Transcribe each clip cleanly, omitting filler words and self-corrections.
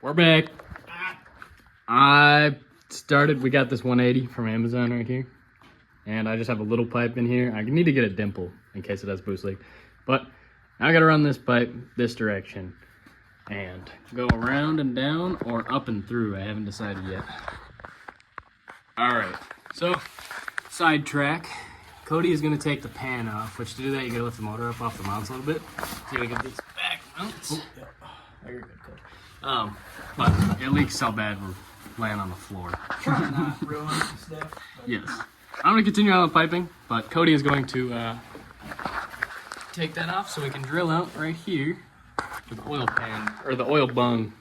We're back. We got this 180 from Amazon right here. And I just have a little pipe in here. I need to get a dimple in case it has boost leak. But now I gotta run this pipe this direction and go around and down or up and through. I haven't decided yet. All right, so sidetrack. Cody is gonna take the pan off, which to do that, you gotta lift the motor up off the mounts a little bit. So you gotta get these back mounts. Oh, yeah. Oh, you're good, Cody. But it leaks so bad we're laying on the floor. Try not ruin the stuff. Yes. I'm going to continue on the piping, but Cody is going to take that off so we can drill out right here with the oil pan, or the oil bung.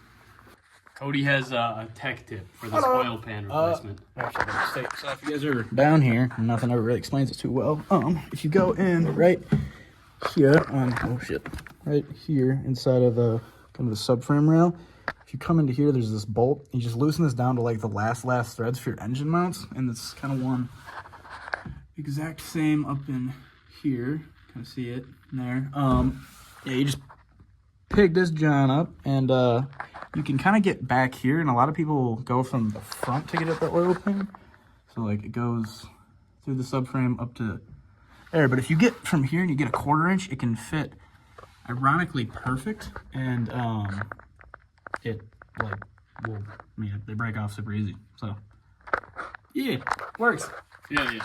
Cody has a tech tip for this oil pan replacement. Actually, I made a mistake. So if you guys are down here, nothing ever really explains it too well. If you go in right here right here inside of the kind of the subframe rail, if you come into here, there's this bolt. You just loosen this down to like the last threads for your engine mounts, and it's kind of one exact same up in here. Kind of see it in there. Yeah, you just pick this john up, and you can kind of get back here, and a lot of people go from the front to get at the oil pan. So like it goes through the subframe up to there. But if you get from here and you get a 1/4 inch, it can fit ironically perfect, and it like will, they break off super easy. So yeah, works. Yeah.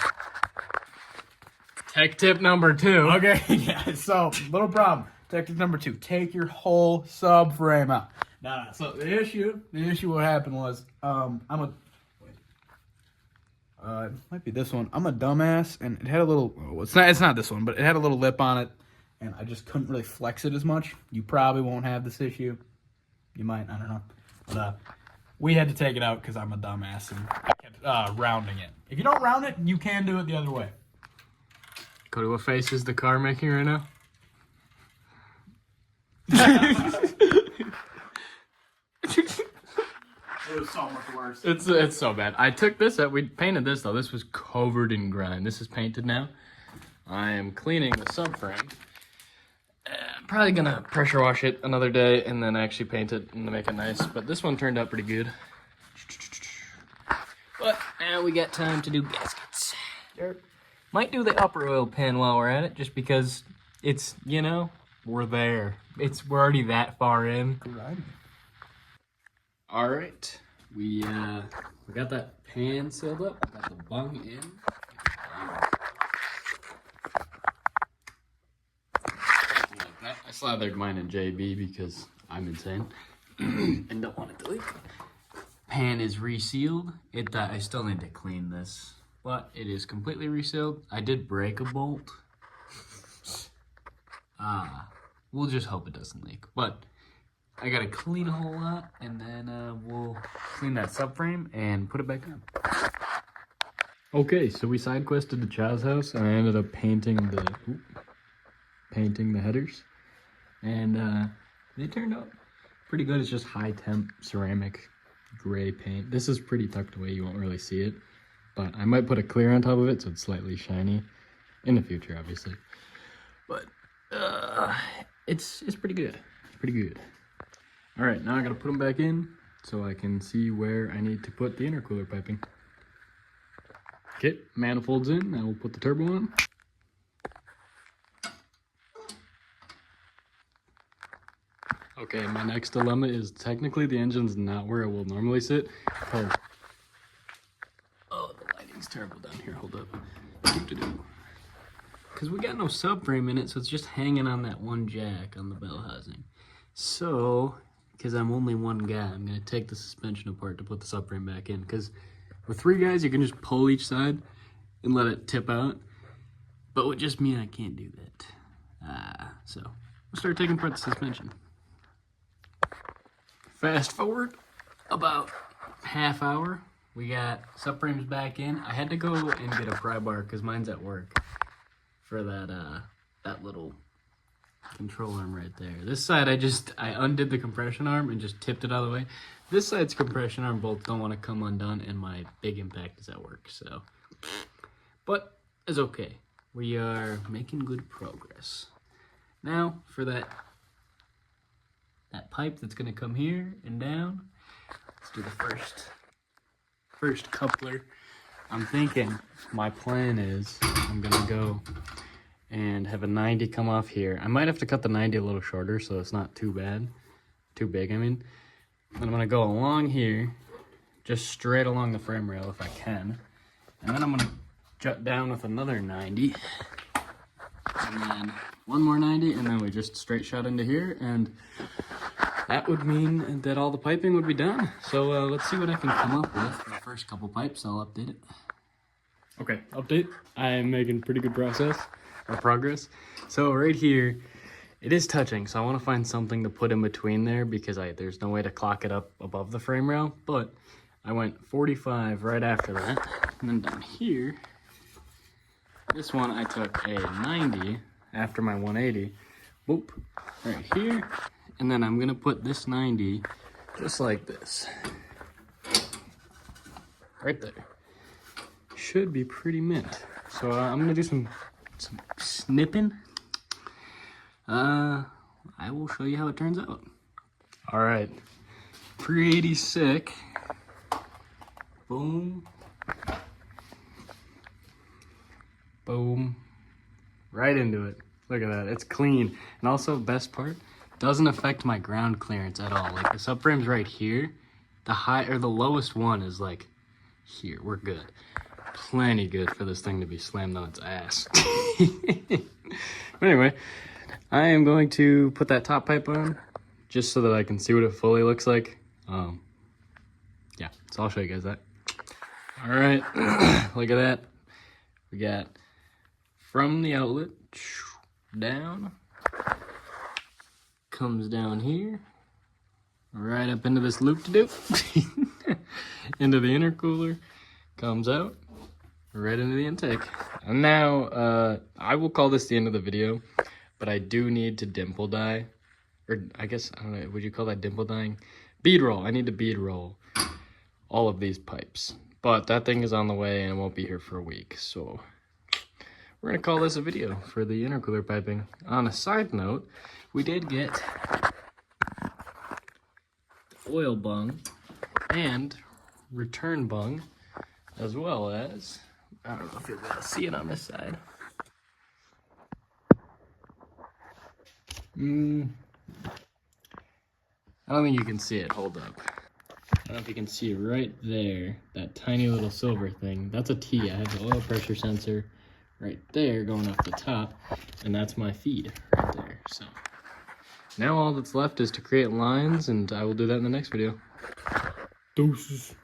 Tech tip number 2. Okay, yeah, so little problem. Tech tip number 2, take your whole subframe out. Nah, so the issue what happened was, it might be this one. I'm a dumbass, and it had a little, it's not this one, but it had a little lip on it, and I just couldn't really flex it as much. You probably won't have this issue. You might, I don't know. But we had to take it out because I'm a dumbass, and I kept rounding it. If you don't round it, you can do it the other way. Cody, what face is the car making right now? It was so much worse. It's so bad. I took this out. We painted this though. This was covered in grime. This is painted now. I am cleaning the subframe. I'm probably gonna pressure wash it another day and then actually paint it and make it nice. But this one turned out pretty good. But now we got time to do gaskets. Might do the upper oil pan while we're at it, just because it's, we're there. We're already that far in. All right, we got that pan sealed up. Got the bung in. Like that. I slathered mine in JB because I'm insane and don't want it to leak. Pan is resealed. I still need to clean this, but it is completely resealed. I did break a bolt. We'll just hope it doesn't leak. But I gotta clean a whole lot, and then we'll clean that subframe and put it back on. Okay, so we side quested to Chow's house, and I ended up painting the headers, and they turned out pretty good. It's just high temp ceramic gray paint. This is pretty tucked away, you won't really see it, but I might put a clear on top of it so it's slightly shiny in the future, obviously. But it's pretty good. It's pretty good. All right, now I gotta put them back in so I can see where I need to put the intercooler piping. Okay, manifold's in. Now we'll put the turbo on. Okay, my next dilemma is technically the engine's not where it will normally sit. Oh, the lighting's terrible down here. Hold up. Because we got no subframe in it, so it's just hanging on that one jack on the bell housing. So, because I'm only one guy, I'm going to take the suspension apart to put the subframe back in. Because with 3 guys, you can just pull each side and let it tip out. But with just me, I can't do that. So, we'll start taking apart the suspension. Fast forward about half hour. We got subframes back in. I had to go and get a pry bar because mine's at work for that little control arm right there. This side, I undid the compression arm and just tipped it out of the way. This side's compression arm bolts don't want to come undone, and my big impact is at work, so. But it's okay. We are making good progress. Now for that pipe that's gonna come here and down. Let's do the first coupler. I'm thinking my plan is I'm gonna go and have a 90 come off here. I might have to cut the 90 a little shorter so it's not too bad, too big, I mean. And I'm gonna go along here, just straight along the frame rail if I can. And then I'm gonna jut down with another 90. And then one more 90, and then we just straight shot into here, and that would mean that all the piping would be done. So let's see what I can come up with for the first couple pipes. I'll update it. Okay, update. I'm making pretty good progress. So right here, it is touching, so I want to find something to put in between there because there's no way to clock it up above the frame rail, but I went 45 right after that. And then down here, this one I took a 90 after my 180, boop, right here. And then I'm gonna put this 90 just like this, right there. Should be pretty mint. So I'm gonna do some snipping. I will show you how it turns out. All right, pre-80 sick. Boom. Boom. Right into it. Look at that, it's clean. And also, best part, doesn't affect my ground clearance at all. Like the subframe's right here. The lowest one is like here. We're good. Plenty good for this thing to be slammed on its ass. But anyway, I am going to put that top pipe on just so that I can see what it fully looks like. Yeah, so I'll show you guys that. All right, look at that. We got from the outlet down, comes down here, right up into this loop-de-doop, into the intercooler, comes out, right into the intake. And now, I will call this the end of the video, but I do need to dimple dye, or I guess, I don't know, would you call that dimple dyeing? Bead roll, I need to bead roll all of these pipes. But that thing is on the way and won't be here for a week, so we're gonna call this a video for the intercooler piping. On a side note, we did get the oil bung and return bung, as well as, I don't know if you'll be able to see it on this side. I don't think you can see it, hold up. I don't know if you can see right there, that tiny little silver thing. That's a T. I have the oil pressure sensor right there going up the top, and that's my feed right there. So now all that's left is to create lines, and I will do that in the next video. Deuces.